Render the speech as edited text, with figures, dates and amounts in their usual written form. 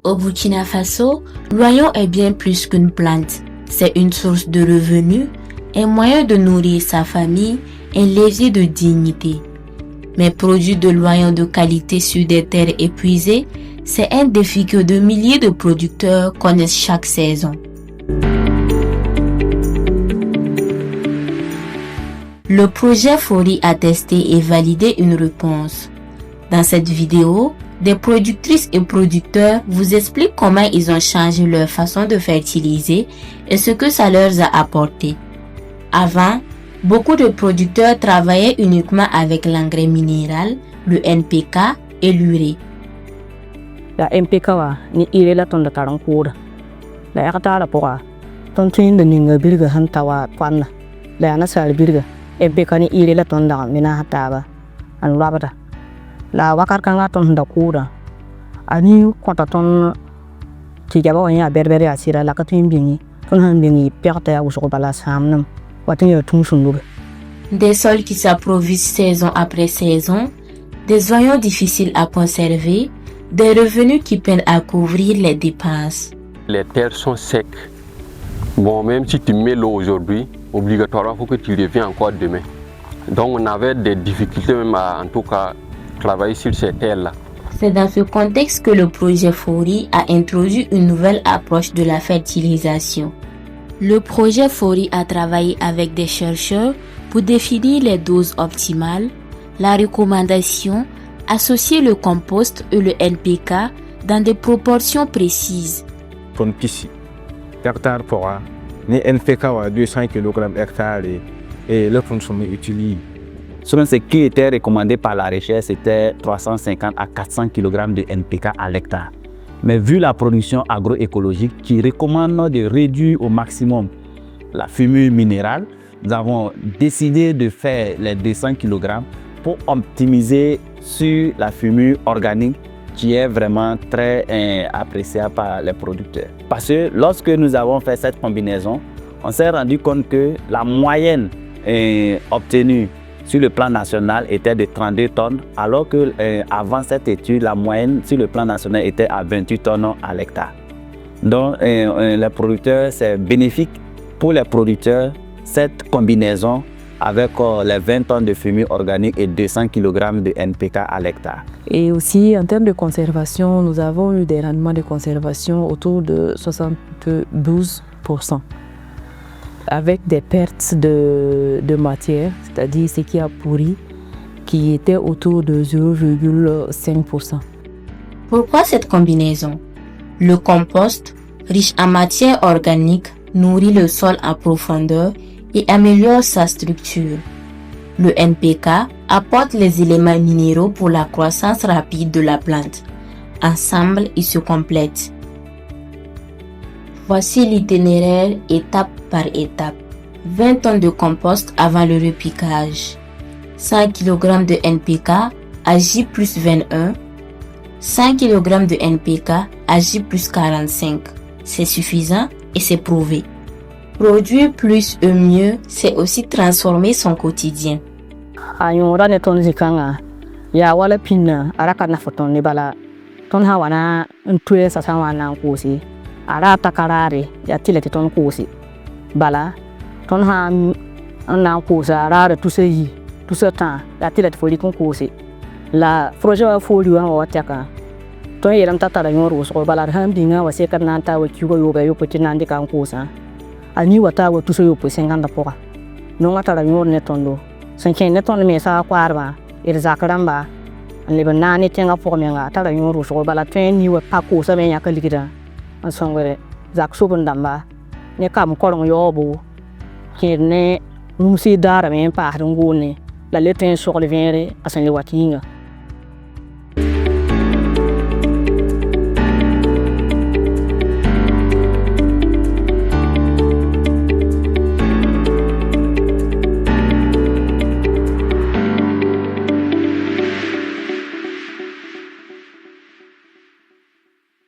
Au Burkina Faso, l'oignon est bien plus qu'une plante. C'est une source de revenus, un moyen de nourrir sa famille, un levier de dignité. Mais produire de l'oignon de qualité sur des terres épuisées, c'est un défi que de milliers de producteurs connaissent chaque saison. Le projet Fori a testé et validé une réponse. Dans cette vidéo, des productrices et producteurs vous expliquent comment ils ont changé leur façon de fertiliser et ce que ça leur a apporté. Avant, beaucoup de producteurs travaillaient uniquement avec l'engrais minéral, le NPK et l'urée. La NPK ni ire la tonda taran kura. La yakata la poa. Tontin de ninga birga hantawa kwana. La anasal birga. NPK ni ire la tonda mina hataba. Anu rabata. La wakar kanga tonda kura. Ani konta ton tijaba wanya berbere asira la katin bingi. Ton han bingi perte ya usoko bala samnam. Watin ya tunsunube. Des sols qui s'approviennent saison après saison, des oignons difficiles à conserver, des revenus qui peinent à couvrir les dépenses. Les terres sont secs. Bon, même si tu mets l'eau aujourd'hui, obligatoirement, il faut que tu reviennes encore demain. Donc on avait des difficultés même à, en tout cas, travailler sur ces terres-là. C'est dans ce contexte que le projet Fori a introduit une nouvelle approche de la fertilisation. Le projet Fori a travaillé avec des chercheurs pour définir les doses optimales, la recommandation, associer le compost et le NPK dans des proportions précises. Ton pisi, hectare pour ni NPK à 200 kg hectare et le consommé utilisé. Selon ce qui était recommandé par la recherche, c'était 350 à 400 kg de NPK à l'hectare. Mais vu la production agroécologique qui recommande de réduire au maximum la fumure minérale, nous avons décidé de faire les 200 kg pour optimiser sur la fumure organique qui est vraiment très appréciable par les producteurs. Parce que lorsque nous avons fait cette combinaison, on s'est rendu compte que la moyenne obtenue sur le plan national était de 32 tonnes, alors que avant cette étude, la moyenne sur le plan national était à 28 tonnes à l'hectare. Donc, les producteurs, c'est bénéfique pour les producteurs cette combinaison avec les 20 tonnes de fumure organique et 200 kg de NPK à l'hectare. Et aussi, en termes de conservation, nous avons eu des rendements de conservation autour de 72%. Avec des pertes de matière, c'est-à-dire ce qui a pourri, qui était autour de 0,5%. Pourquoi cette combinaison? Le compost, riche en matière organique, nourrit le sol en profondeur et améliore sa structure. Le NPK apporte les éléments minéraux pour la croissance rapide de la plante. Ensemble, ils se complètent. Voici l'itinéraire étape par étape. 20 tonnes de compost avant le repiquage. 100 kg de NPK à J plus 21. 100 kg de NPK à J plus 45. C'est suffisant et c'est prouvé. Produire plus et mieux, c'est aussi transformer son quotidien. Ayora ne ton zikanga ya wala pinna araka na foton ne bala ton hawana ntue sasa wana nkusi ara takarare ya tilete ton kusi bala ton ha na kusa ara tout ce temps ya tilete foli kon kusi la projet wa foli wa wataka ton yeram tatara nyoro so bala ham dinga wa sekar nanta wa kigo yoga yo poti nandi kan kusa ani wata wa tout ce yo po 50 poka no ngata nyoro ne tondo sanke ne ton me sa kwarba zakaramba le banane tenga pomenga tara nyoro so bala ten ni wa pako sa me nyaka likida an songore zak subun damba ne kam korong yobo kene numsi dara me pa ngone la le ten so le venre asan le watinga